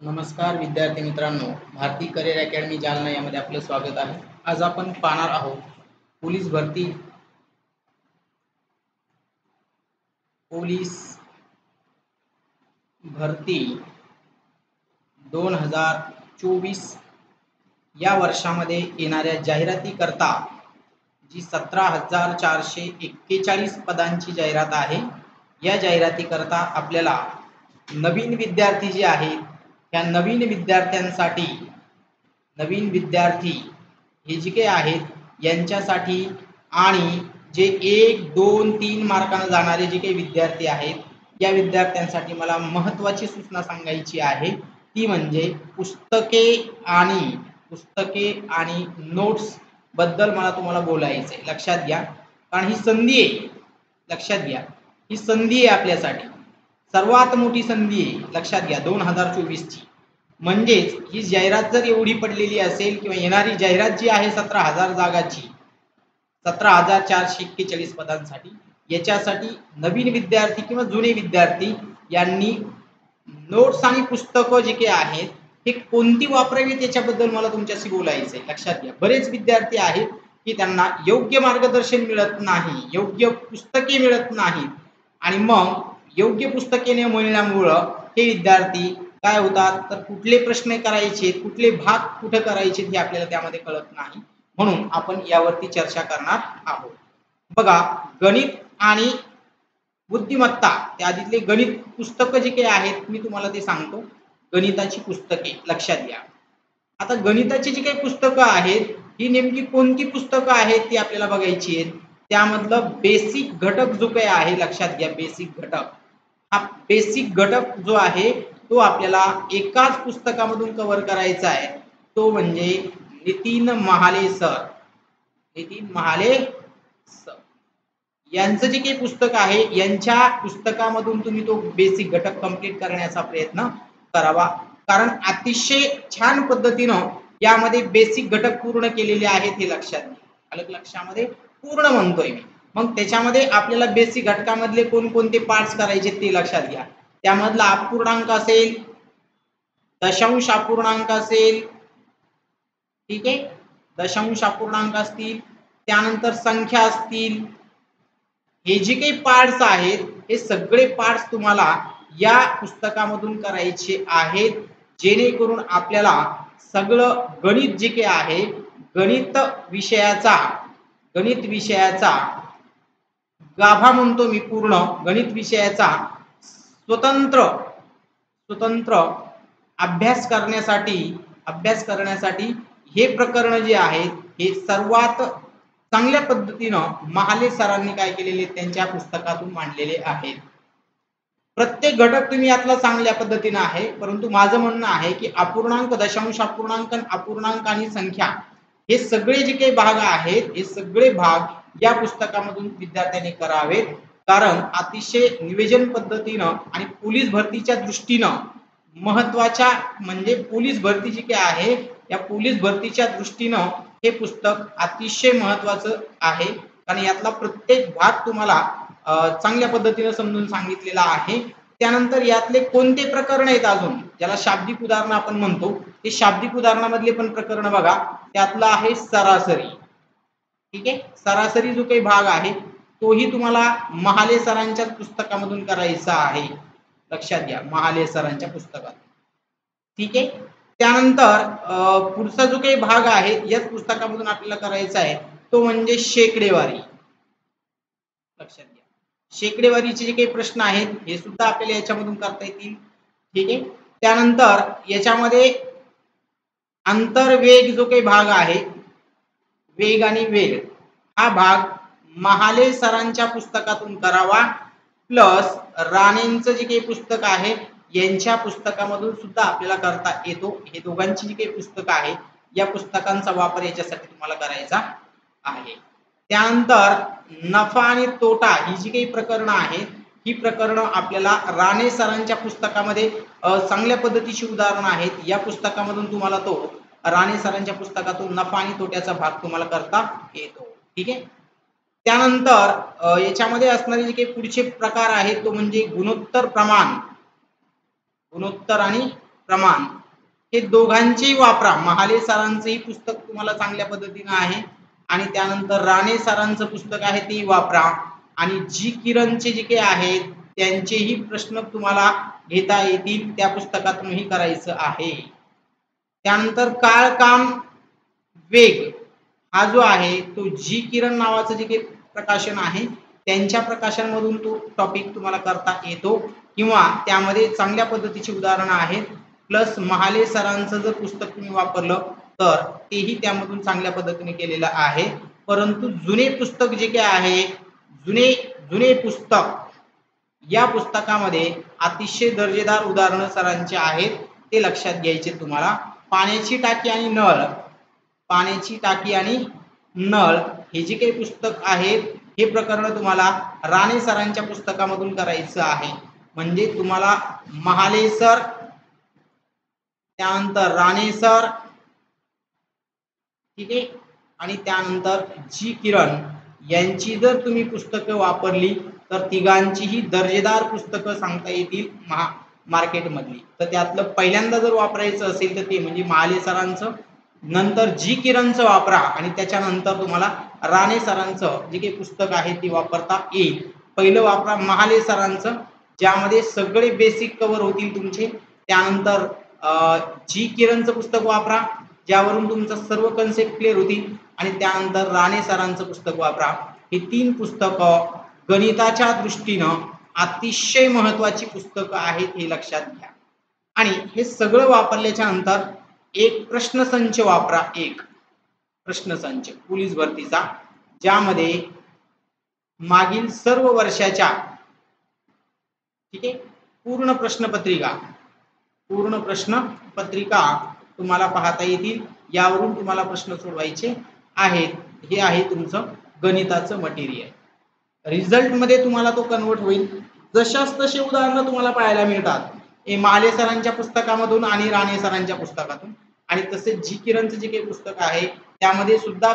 नमस्कार विद्यार्थी मित्रांनो, भारती करिअर अकॅडमी जालना यामध्ये आपलं स्वागत आहे. आज आपण पाहणार आहोत पोलीस भरती 2024 या वर्षामध्ये येणाऱ्या जाहिरातीकरता जी 17,441 पदांची जाहिरात आहे. या जाहिरातीकरता आपल्याला नवीन विद्यार्थी जे आहेत त्या नवीन विद्यार्थी हे जे काही आहेत यांच्यासाठी आणि जे 1, 2, 3 मार्काने जाणारे जे काही विद्यार्थी आहेत या विद्यार्थ्यांसाठी मला महत्त्वाची सूचना सांगायची आहे. ती म्हणजे पुस्तके आणि नोट्स बद्दल मला तुम्हाला बोलायचं आहे. लक्षात घ्या, कारण ही संधी आहे. लक्षात घ्या, ही संधी आहे आपल्यासाठी, सर्वात मोठी संधी आहे. लक्षात घ्या 2024 ची. म्हणजेच ही जाहिरात जर एवढी पडलेली असेल किंवा येणारी जाहिरात जी आहे 17,000 जागाची, 17,441 पदांसाठी, याच्यासाठी नवीन विद्यार्थी किंवा जुने विद्यार्थी यांनी नोट्स आणि पुस्तकं जे काही आहेत हे कोणती वापरावीत याच्याबद्दल मला तुमच्याशी बोलायचं आहे. लक्षात घ्या, बरेच विद्यार्थी आहेत की त्यांना योग्य मार्गदर्शन मिळत नाही, योग्य पुस्तके मिळत नाहीत आणि मग योग्य पुस्तके न मिळाल्यामुळं हे विद्यार्थी काय होतात तर कुठले प्रश्न करायचे, कुठले भाग कुठे करायचे हे आपल्याला त्यामध्ये कळत नाही. म्हणून आपण यावरती चर्चा करणार आहोत. बघा, गणित आणि बुद्धिमत्ता त्याआधीतले गणित पुस्तकं जे काही आहेत मी तुम्हाला ते सांगतो. गणिताची पुस्तके लक्षात घ्या. आता गणिताची जी काही पुस्तकं आहेत ही नेमकी कोणती पुस्तकं आहेत ती आपल्याला बघायची आहेत. त्यामधलं बेसिक घटक जो काही आहे, लक्षात घ्या, बेसिक घटक, हा बेसिक घटक जो आहे तो आपल्याला एकाच पुस्तकामधून कव्हर करायचा आहे. तो म्हणजे नितीन महाले सर यांचं जे काही पुस्तक आहे यांच्या पुस्तकामधून तुम्ही तो बेसिक घटक कंप्लीट करण्याचा प्रयत्न करावा. कारण अतिशय छान पद्धतीनं यामध्ये बेसिक घटक पूर्ण केलेले आहेत हे लक्षात घ्या. अलग लक्षामध्ये पूर्ण म्हणतोय मी. मग त्याच्यामध्ये आपल्याला बेसिक घटकामधले कोणकोणते पार्ट्स करायचे ते लक्षात घ्या. त्यामधला अपूर्णांक असेल, दशांश अपूर्णांक असेल, ठीक आहे, दशांश अपूर्णांक असतील, त्यानंतर संख्या असतील. हे जे काही पार्ट्स आहेत हे सगळे पार्ट्स तुम्हाला या पुस्तकामधून करायचे आहेत, जेणेकरून आपल्याला सगळं गणित जे काही आहे गणित विषयाचा गाभा म्हणतो मी, पूर्ण गणित विषयाचा स्वतंत्र अभ्यास करण्यासाठी हे प्रकरण जे आहेत हे सर्वात चांगल्या पद्धतीनं महाले सरांनी काय केलेले त्यांच्या पुस्तकातून मांडलेले आहेत. प्रत्येक घटक तुम्ही यातला चांगल्या पद्धतीने आहे, परंतु माझं म्हणणं आहे की अपूर्णांक, दशांश अपूर्णांक आणि संख्या हे सगळे जे काही भाग आहेत हे सगळे भाग या पुस्तकामधून विद्यार्थ्यांनी करावेत. कारण अतिशय नियोजन पद्धतीनं आणि पोलीस भरतीच्या दृष्टीनं महत्वाच्या म्हणजे पोलीस भरती जी काही आहे या पोलीस भरतीच्या दृष्टीनं हे पुस्तक अतिशय महत्वाचं आहे. कारण यातला प्रत्येक भाग तुम्हाला चांगल्या पद्धतीने समजून सांगितलेला आहे. त्यानंतर यातले कोणते प्रकरण आहेत अजून ज्याला शाब्दिक उदाहरण आपण म्हणतो, ते शाब्दिक उदाहरणामधले पण प्रकरण बघा. त्यातला आहे सरासरी. ठीक आहे, सरासरी जो काही भाग आहे तोही तुम्हाला महाले सरांच्या पुस्तकामधून करायचा आहे. लक्षात घ्या, महाले सरांच्या पुस्तकात. ठीक आहे. त्यानंतर पुढचा जो काही भाग आहे याच पुस्तकामधून आपल्याला करायचा आहे तो म्हणजे शेकडेवारी. लक्षात घ्या, शेकडेवारीचे जे काही प्रश्न आहेत हे सुद्धा आपल्याला याच्यामधून करता येतील. ठीक आहे. त्यानंतर याच्यामध्ये अंतर्वेग जो काही भाग आहे, वेग आणि वेग, हा भाग महाले सरांच्या पुस्तकातून करावा. प्लस राणेंचं जे काही पुस्तक आहे यांच्या पुस्तकामधून सुद्धा आपल्याला करता येतो. हे दोघांची जी काही पुस्तकं आहेत या पुस्तकांचा वापर याच्यासाठी तुम्हाला करायचा आहे. त्यानंतर नफा आणि तोटा ही जी काही प्रकरणं आहेत ही प्रकरणं आपल्याला राणे सरांच्या पुस्तकामध्ये चांगल्या पद्धतीची उदाहरणं आहेत. या पुस्तकामधून तुम्हाला तो राणे सरांच्या पुस्तकातून नफा आणि तोट्याचा भाग तुम्हाला करता येतो. ठीक आहे. त्यानंतर याच्यामध्ये असणारे जे काही पुढचे प्रकार आहेत तो म्हणजे गुणोत्तर आणि प्रमाण हे दोघांचेही वापरा. महाले सरांचंही पुस्तक तुम्हाला चांगल्या पद्धतीनं आहे आणि त्यानंतर राणे सरांचं पुस्तक आहे तेही वापरा आणि जी किरणचे जे काही आहेत त्यांचेही प्रश्न तुम्हाला घेता येतील, त्या पुस्तकातूनही करायचं आहे. त्यानंतर काळ काम वेग हा जो आहे तो जी किरण नावाचं जे काही प्रकाशन आहे त्यांच्या प्रकाशनमधून तो टॉपिक तुम्हाला करता येतो किंवा त्यामध्ये चांगल्या पद्धतीची उदाहरणं आहेत. प्लस महाले सरांचं जर पुस्तक तुम्ही वापरलं तर तेही त्यामधून चांगल्या पद्धतीने केलेलं आहे. परंतु जुने पुस्तक जे काही आहे जुने पुस्तक या पुस्तकामध्ये अतिशय दर्जेदार उदाहरणं सरांचे आहेत, ते लक्षात घ्यायचे तुम्हाला. पाण्याची टाकी आणि नळ हे जे काही पुस्तक आहेत हे प्रकरण तुम्हाला राणे सरांच्या पुस्तकामधून करायचं आहे. म्हणजे तुम्हाला महाले सर, त्यानंतर राणे सर, ठीक आहे, आणि त्यानंतर जी किरण यांची जर तुम्ही पुस्तकं वापरली तर तिघांचीही दर्जेदार पुस्तकं सांगता येतील मार्केटमधली. तर त्यातलं पहिल्यांदा जर वापरायचं असेल तर ते म्हणजे महाले सरांचं, नंतर जी किरणचं वापरा आणि त्याच्यानंतर तुम्हाला राणे सरांचं जे काही पुस्तक आहे ते वापरता येईल. पहिलं वापरा महाले सरांचं, ज्यामध्ये सगळे बेसिक कव्हर होतील तुमचे. त्यानंतर जी किरणचं पुस्तक वापरा, ज्यावरून तुमचं सर्व कन्सेप्ट क्लिअर होतील. आणि त्यानंतर राणे सरांचं पुस्तक वापरा. ही 3 पुस्तकं गणिताच्या दृष्टीनं अतिशय महत्त्वाची पुस्तकं आहेत, हे लक्षात घ्या. आणि हे सगळं वापरल्याच्या नंतर एक प्रश्नसंच वापरा. एक प्रश्नसंच पोलीस भरतीचा, ज्यामध्ये मागील सर्व वर्षाच्या, ठीक आहे, पूर्ण प्रश्नपत्रिका तुम्हाला पाहता येतील. यावरून तुम्हाला प्रश्न सोडवायचे आहेत. हे आहे तुमचं गणिताचं मटेरियल. रिझल्ट मध्ये तुम्हाला तो कन्वर्ट होईल. जशाच तसे उदाहरणं तुम्हाला पाहायला मिळतात हे महाले सरांच्या पुस्तकामधून आणि राणे सरांच्या पुस्तकातून. आणि तसेच जी किरणचं जे काही पुस्तक आहे त्यामध्ये सुद्धा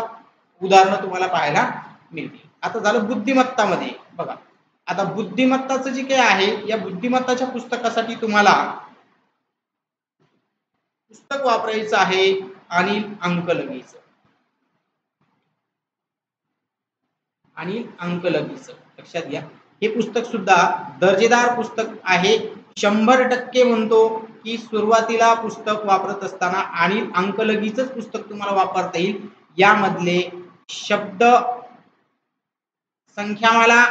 उदाहरणं तुम्हाला पाहायला मिळतील. आता झालं बुद्धिमत्तामध्ये. बघा, आता बुद्धिमत्ताचं जे काही आहे या बुद्धिमत्ताच्या पुस्तकासाठी तुम्हाला पुस्तक वापरायचं आहे अनिल अंकलगीचं. लक्षात घ्या, हे पुस्तक सुद्धा दर्जेदार पुस्तक आहे. 100% म्हणतो की सुरुवातीला पुस्तक वापरत असताना अनिल अंकलगीचंच पुस्तक तुम्हाला वापरता येईल. यामधले शब्द संख्यामाला,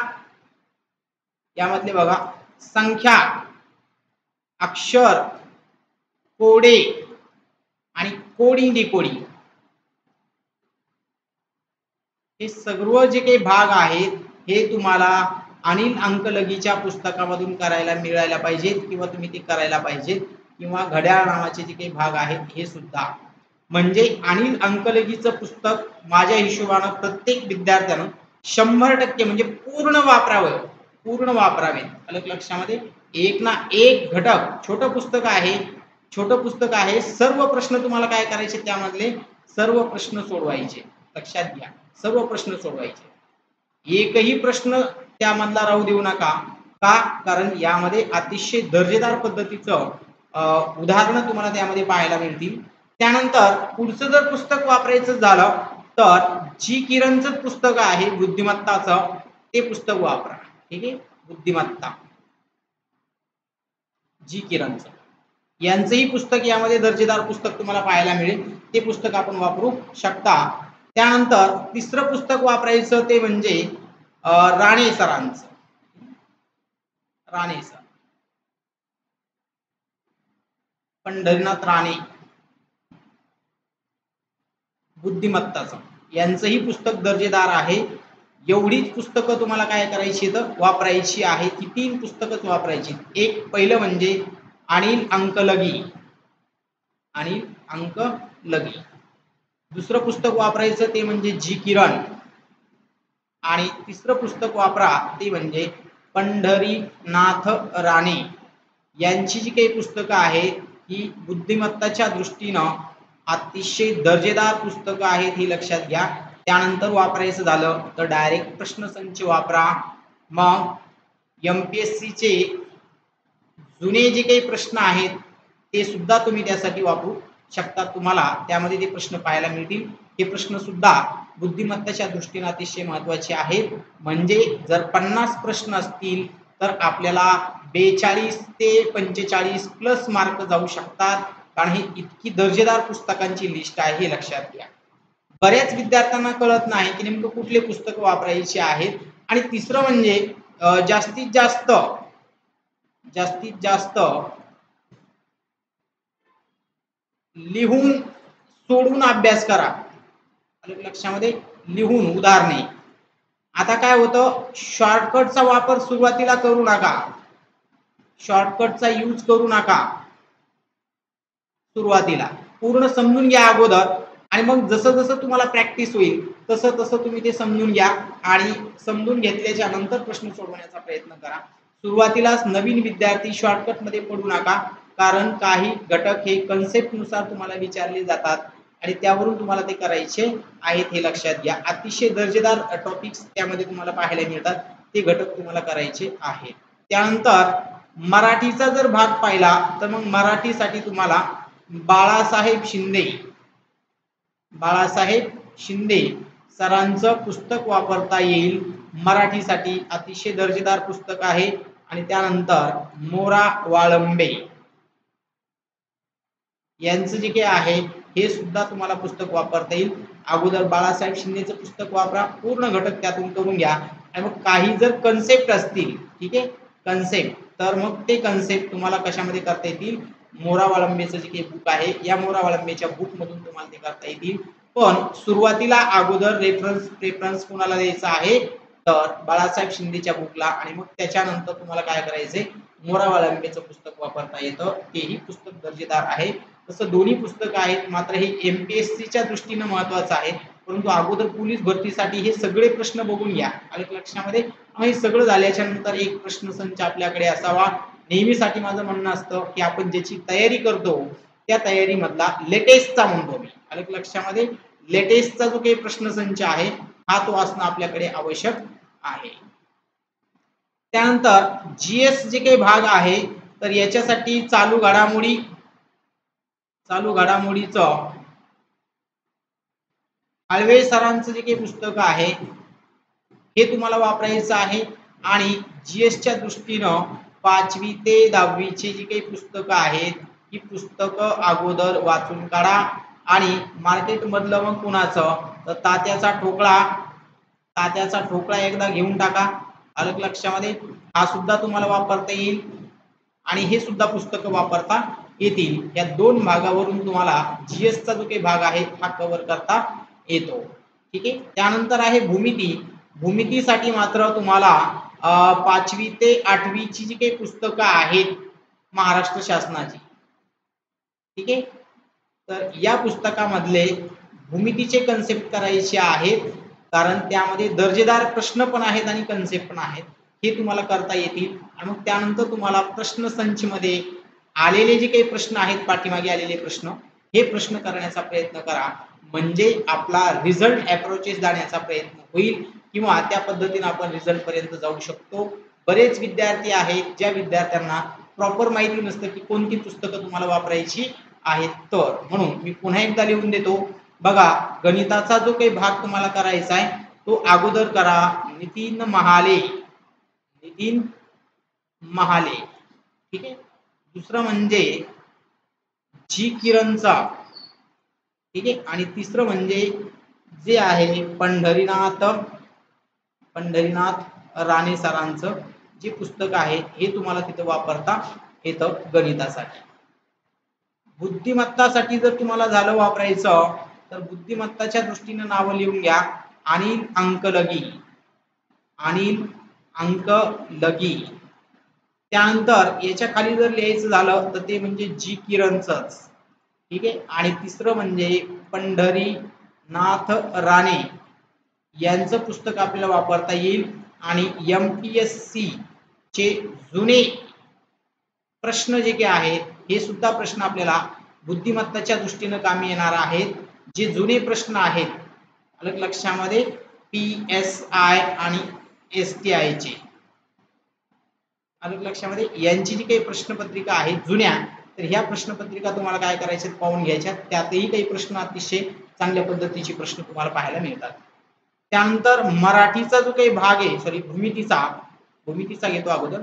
यामधले बघा संख्या, अक्षर, कोडे आणि कोडिंग डिकोडिंग हे सर्व जे काही भाग आहेत हे तुम्हाला अनिल अंकलगीच्या पुस्तकामधून करायला मिळायला पाहिजेत किंवा तुम्ही ते करायला पाहिजेत. किंवा घड्याळ नावाचे जे काही भाग आहेत हे सुद्धा. म्हणजे अनिल अंकलगीचं पुस्तक माझ्या हिशोबानं प्रत्येक विद्यार्थ्यानं 100% म्हणजे पूर्ण वापरावे. अलग लक्षामध्ये एक ना एक घटक. छोटं पुस्तक आहे. सर्व प्रश्न तुम्हाला काय करायचे, त्यामधले सर्व प्रश्न सोडवायचे. लक्षात घ्या, सर्व प्रश्न सोडवायचे. एकही प्रश्न त्यामधला राहू देऊ नका. का? कारण यामध्ये अतिशय दर्जेदार पद्धतीचं उदाहरणं तुम्हाला त्यामध्ये पाहायला मिळतील. त्यानंतर पुढचं जर पुस्तक वापरायचं झालं तर जी किरणचं पुस्तक आहे बुद्धिमत्ताचं, ते पुस्तक वापरा. ठीक आहे, बुद्धिमत्ता, जी किरणचं यांचंही पुस्तक यामध्ये दर्जेदार पुस्तक तुम्हाला पाहायला मिळेल. ते पुस्तक आपण वापरू शकता. त्यानंतर तिसरं पुस्तक वापरायचं ते म्हणजे राणे सरांचं. पंढरीनाथ राणे बुद्धिमत्ताचं यांचंही पुस्तक दर्जेदार आहे. एवढीच पुस्तकं तुम्हाला काय करायची तर वापरायची आहे. ती 3 पुस्तकच वापरायची. एक पहिलं म्हणजे अनिल अंकलगी. दुसरं पुस्तक वापरायचं ते म्हणजे जी किरण. आणि तिसरं पुस्तक वापरा ते म्हणजे पंढरीनाथ राणे यांची जी काही पुस्तकं आहेत ही बुद्धिमत्ताच्या दृष्टीनं अतिशय दर्जेदार पुस्तकं आहेत, ही लक्षात घ्या. त्यानंतर वापरायचं झालं तर डायरेक्ट प्रश्नसंच वापरा. मग MPSCचे जुने जे काही प्रश्न आहेत ते सुद्धा तुम्ही त्यासाठी वापरू शकता. तुम्हाला त्यामध्ये ते प्रश्न पाहायला मिळतील. हे प्रश्न सुद्धा बुद्धिमत्तेच्या दृष्टीने अतिशय महत्त्वाचे आहेत. म्हणजे जर 50 प्रश्न असतील तर आपल्याला 42 ते 45 प्लस मार्क जाऊ शकतात. कारण ही इतकी दर्जेदार पुस्तकांची लिस्ट आहे, हे लक्षात घ्या. बऱ्याच विद्यार्थ्यांना कळत नाही की नेमकं कुठले पुस्तक वापरायचे आहेत. आणि तिसरं म्हणजे जास्तीत जास्त लिहून सोडून अभ्यास करा. लक्षामध्ये लिहून उदाहरणे. आता काय होतं, शॉर्टकटचा वापर सुरुवातीला करू नका. शॉर्टकटचा यूज करू नका सुरुवातीला. पूर्ण समजून घ्या अगोदर आणि मग जसं जसं तुम्हाला प्रॅक्टिस होईल तसं तसं तुम्ही ते समजून घ्या आणि समजून घेतल्याच्या नंतर प्रश्न सोडवण्याचा प्रयत्न करा. सुरुवातीलाच नवीन विद्यार्थी शॉर्टकटमध्ये पडू नका. कारण काही घटक हे कन्सेप्टनुसार तुम्हाला विचारले जातात आणि त्यावरून तुम्हाला ते करायचे आहेत, हे लक्षात घ्या. अतिशय दर्जेदार टॉपिक्स त्यामध्ये तुम्हाला पाहायला मिळतात. ते घटक तुम्हाला करायचे आहेत. त्यानंतर मराठीचा जर भाग पाहिला तर मग मराठीसाठी तुम्हाला बाळासाहेब शिंदे सरांचं पुस्तक वापरता येईल. मराठीसाठी अतिशय दर्जेदार पुस्तक आहे. आणि त्यानंतर मोरा वाळंबे यांचं जे काही आहे हे सुद्धा तुम्हाला पुस्तक वापरता येईल. अगोदर बाळासाहेब शिंदेचं पुस्तक वापरा, पूर्ण घटक त्यातून करून घ्या आणि मग काही जर कन्सेप्ट असतील, ठीक आहे, कन्सेप्ट, तर मग ते कन्सेप्ट तुम्हाला कशामध्ये करता येतील, मोरा वाळंबेचं जे काही बुक आहे या मोरा वाळंबेच्या बुक मधून तुम्हाला ते करता येतील. पण सुरुवातीला अगोदर रेफरन्स कोणाला द्यायचा आहे, तर बाळासाहेब शिंदेच्या बुकला. आणि मग त्याच्यानंतर तुम्हाला काय करायचंय, मोरा वाळंबेचं पुस्तक वापरता येतं. तेही पुस्तक दर्जेदार आहे. तसं दोन्ही पुस्तकं आहेत, मात्र हे MPSCच्या दृष्टीने महत्त्वाचं आहे. परंतु अगोदर पोलीस भरतीसाठी हे सगळे प्रश्न बघून घ्या. आले लक्षामध्ये. हे सगळं झाल्याच्या नंतर एक प्रश्न संच आपल्याकडे असावा. नेहमीसाठी माझं म्हणणं असतं की आपण ज्याची तयारी करतो त्या तयारी मधला लेटेस्टचा म्हणतो मी. आले लक्षामध्ये. लेटेस्टचा जो काही प्रश्न संच आहे हा तो असणं आपल्याकडे आवश्यक आहे. त्यानंतर GS जे काही भाग आहे तर याच्यासाठी चालू घडामोडीचं आळवे सरांचं जे काही पुस्तक आहे हे तुम्हाला वापरायचं आहे. आणि GSच्या दृष्टीनं 5वी ते 10वी ची जी काही पुस्तकं आहेत ही पुस्तकं अगोदर वाचून काढा. आणि मार्केट मधलं मग कुणाचं, तर तात्याचा ठोकळा एकदा घेऊन टाका. आलं लक्षामध्ये. हा सुद्धा तुम्हाला वापरता येईल आणि हे सुद्धा पुस्तकं वापरता येतील. या दोन भागावरून तुम्हाला GSचा जो काही भाग आहे हा कव्हर करता येतो. ठीक आहे. त्यानंतर आहे भूमितीसाठी मात्र तुम्हाला 5वी ते 8वी ची जी काही पुस्तकं आहेत महाराष्ट्र शासनाची, ठीक आहे, तर या पुस्तकामधले भूमितीचे कन्सेप्ट करायचे आहेत. कारण त्यामध्ये दर्जेदार प्रश्न पण आहेत आणि कन्सेप्ट पण आहेत. हे तुम्हाला करता येतील. आणि मग त्यानंतर तुम्हाला प्रश्न संच मध्ये आलेले जे काही प्रश्न आहेत, पाठीमागे आलेले प्रश्न, हे प्रश्न करण्याचा प्रयत्न करा. म्हणजे आपला रिझल्ट अप्रोचेस जाण्याचा प्रयत्न होईल किंवा त्या पद्धतीने आपण रिझल्ट पर्यंत जाऊ शकतो. बरेच विद्यार्थी आहेत ज्या विद्यार्थ्यांना प्रॉपर माहिती नसतं की कोणती पुस्तकं तुम्हाला वापरायची आहेत. तर म्हणून मी पुन्हा एकदा लिहून देतो. बघा, गणिताचा जो काही भाग तुम्हाला करायचा आहे तो अगोदर करा. नितीन महाले, ठीक आहे. दुसरं म्हणजे जी किरणचा, ठीक आहे. आणि तिसरं म्हणजे जे आहे पंढरीनाथ राणे सरांचं जे पुस्तक आहे हे तुम्हाला तिथे वापरता येतं गणितासाठी. बुद्धिमत्तासाठी जर तुम्हाला झालं वापरायचं तर बुद्धिमत्ताच्या दृष्टीने नाव लिहून घ्या. अनिल अंकलगी. त्यानंतर याच्या खाली जर लिहायचं झालं तर ते म्हणजे जी किरणचंच, ठीक आहे. आणि तिसरं म्हणजे पंढरीनाथ राणे यांचं पुस्तक आपल्याला वापरता येईल. आणि MPSC चे जुने प्रश्न जे काही आहेत हे सुद्धा प्रश्न आपल्याला बुद्धिमत्ताच्या दृष्टीने कामी येणार आहेत. जे जुने प्रश्न आहेत अलग लक्षामध्ये PSI आणि STI चे अलग लक्षामध्ये यांची जी काही प्रश्नपत्रिका आहे जुन्या तर ह्या प्रश्नपत्रिका तुम्हाला काय करायच्या पाहून घ्यायच्या, त्यातही काही प्रश्न अतिशय चांगल्या पद्धतीचे प्रश्न तुम्हाला पाहायला मिळतात. त्यानंतर मराठीचा जो काही भाग आहे, सॉरी भूमितीचा घेतो अगोदर.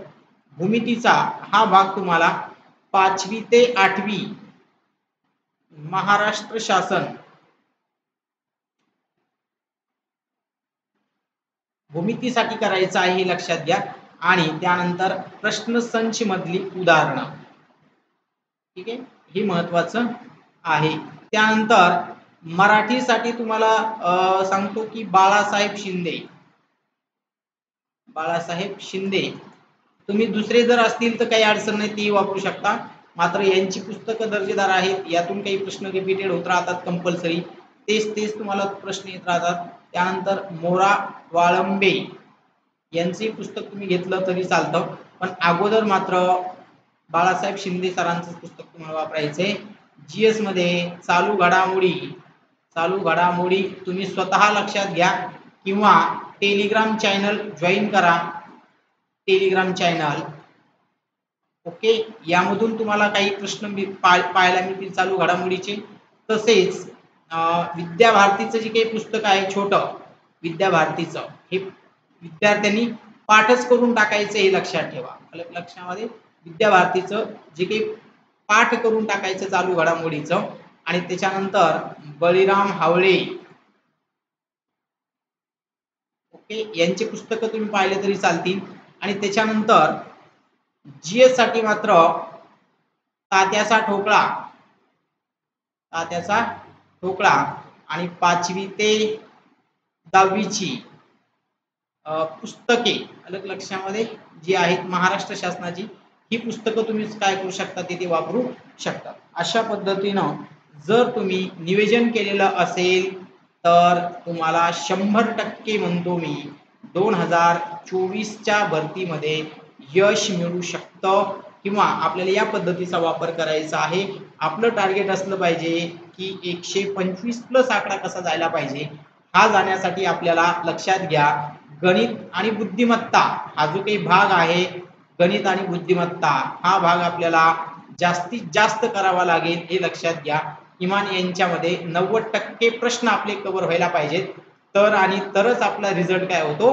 भूमितीचा हा भाग तुम्हाला 5वी ते 8वी महाराष्ट्र शासन भूमितीसाठी करायचं आहे हे लक्षात घ्या. आणि त्यानंतर प्रश्नसंच मधली उदाहरणं, ठीक आहे, हे महत्वाचं आहे. त्यानंतर मराठीसाठी तुम्हाला सांगतो की बाळासाहेब शिंदे तुम्ही दुसरे जर असतील तर काही अडचण नाही, ती वापरू शकता. मात्र यांची पुस्तकं दर्जेदार आहेत, यातून काही प्रश्न रिपीटेड होत राहतात कंपल्सरी, तेच तुम्हाला प्रश्न येत राहतात. त्यानंतर मोरा वाळंबे यांचे पुस्तक तुम्ही घेतलं तरी चालतं, पण अगोदर मात्र बाळासाहेब शिंदे सरांचं पुस्तक तुम्हाला वापरायचंय. जीएस मध्ये चालू घडामोडी तुम्ही स्वतः लक्षात घ्या किंवा टेलिग्राम चॅनल जॉईन करा. टेलिग्राम चॅनल, ओके, यामधून तुम्हाला काही प्रश्न पाहायला मिळतील चालू घडामोडीचे. तसेच विद्याभारतीचं जे काही पुस्तक आहे छोटं विद्याभारतीचं, हे विद्यार्थ्यांनी पाठच करून टाकायचं, हे लक्षात ठेवा. लक्षामध्ये विद्याभारतीचं जे काही पाठ करून टाकायचं चालू घडामोडीचं. आणि त्याच्यानंतर बळीराम हावळे, ओके, यांची पुस्तकं तुम्ही पाहिले तरी चालतील. आणि त्याच्यानंतर जीएस साठी मात्र तात्याचा ठोकळा आणि 5वी ते 10वीची पुस्तके लक्षामध्ये जी आहेत महाराष्ट्र शासनाची, ही पुस्तकं तुम्ही काय करू शकता, तिथे वापरू शकता. अशा पद्धतीनं जर तुम्ही नियोजन केलेलं असेल तर तुम्हाला 100% म्हणतो मी 2024च्या भरतीमध्ये यश मिळू शकतं. किंवा आपल्याला या पद्धतीचा वापर करायचा आहे. आपलं टार्गेट असलं पाहिजे की 125 प्लस आकडा कसा जायला पाहिजे. हा जाण्यासाठी आपल्याला लक्षात घ्या, गणित आणि बुद्धिमत्ता हा जो काही भाग आहे, गणित आणि बुद्धिमत्ता हा भाग आपल्याला जास्तीत जास्त करावा लागेल, हे लक्षात घ्या. किमान यांच्यामध्ये 90% प्रश्न आपले कव्हर व्हायला पाहिजेत, तरच आपला रिझल्ट काय होतो,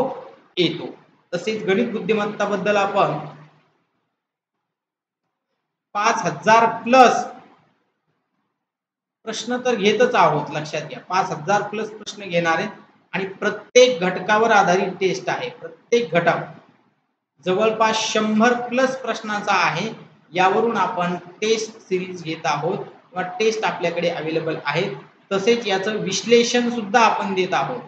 येतो. तसेच गणित बुद्धिमत्ता बद्दल आपण 5000 प्लस प्रश्न तर घेतच आहोत, लक्षात घ्या. 5000 प्लस प्रश्न घेणार आहेत आणि प्रत्येक घटकावर आधारित टेस्ट आहे. प्रत्येक घटक जवळपास 100 प्लस प्रश्नाचा आहे. यावरून आपण टेस्ट सिरीज घेत आहोत किंवा टेस्ट आपल्याकडे अवेलेबल आहेत. तसेच याचं विश्लेषण सुद्धा आपण देत आहोत.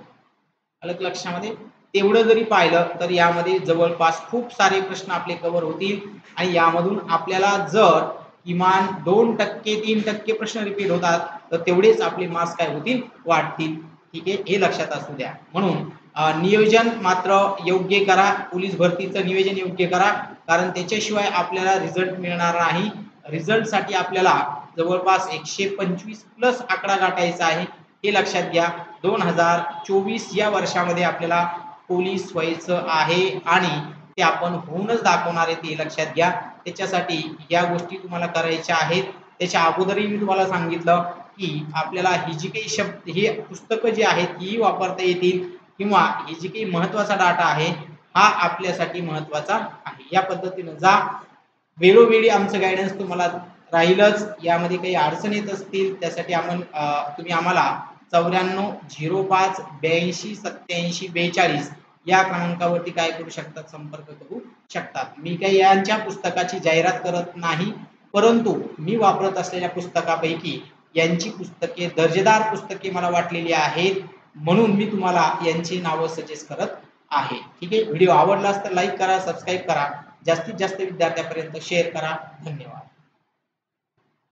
अलग लक्षामध्ये तेवढं जरी पाहिलं तर यामध्ये जवळपास खूप सारे प्रश्न आपले कव्हर होतील. आणि यामधून आपल्याला जर किमान 2% 3% प्रश्न रिपीट होतात तर तेवढेच आपले मार्क्स काय होतील, वाढतील. ठीक आहे, हे लक्षात असू द्या. म्हणून नियोजन मात्र योग्य करा. पोलीस भरतीचं नियोजन योग्य करा, कारण त्याच्याशिवाय आपल्याला रिझल्ट मिळणार नाही. रिझल्टसाठी आपल्याला जवळपास 125 प्लस आकडा गाठायचा आहे, हे लक्षात घ्या. 2024 या वर्षामध्ये आपल्याला पोलीस व्हायचं आहे आणि ते आपण होऊनच दाखवणार आहे, ते लक्षात घ्या. त्याच्यासाठी या गोष्टी तुम्हाला करायच्या आहेत. त्याच्या अगोदरही मी तुम्हाला सांगितलं की आपल्याला ही जी काही शब्द, हे पुस्तकं जी आहेत ही वापरता येतील किंवा हे जी काही महत्त्वाचा डाटा आहे हा आपल्यासाठी महत्त्वाचा आहे. या पद्धतीने जा. वेळोवेळी आमचं गायडन्स तुम्हाला राहीलच. यामध्ये काही अडचण येत असतील त्यासाठी तुम्ही आम्हाला 9405 82 87 42 या क्रमांकावरती काय करू शकतात, संपर्क करू शकतात. मी काही यांच्या पुस्तकाची जाहिरात करत नाही, परंतु मी वापरत असलेल्या पुस्तकापैकी यांची पुस्तके दर्जेदार पुस्तके मला वाटलेली आहेत, म्हणून मी तुम्हाला यांची नावं सजेस्ट करत आहे. ठीक आहे, व्हिडिओ आवडला तर लाईक करा, सबस्क्राईब करा, जास्तीत जास्त विद्यार्थ्यांपर्यंत शेअर करा. धन्यवाद.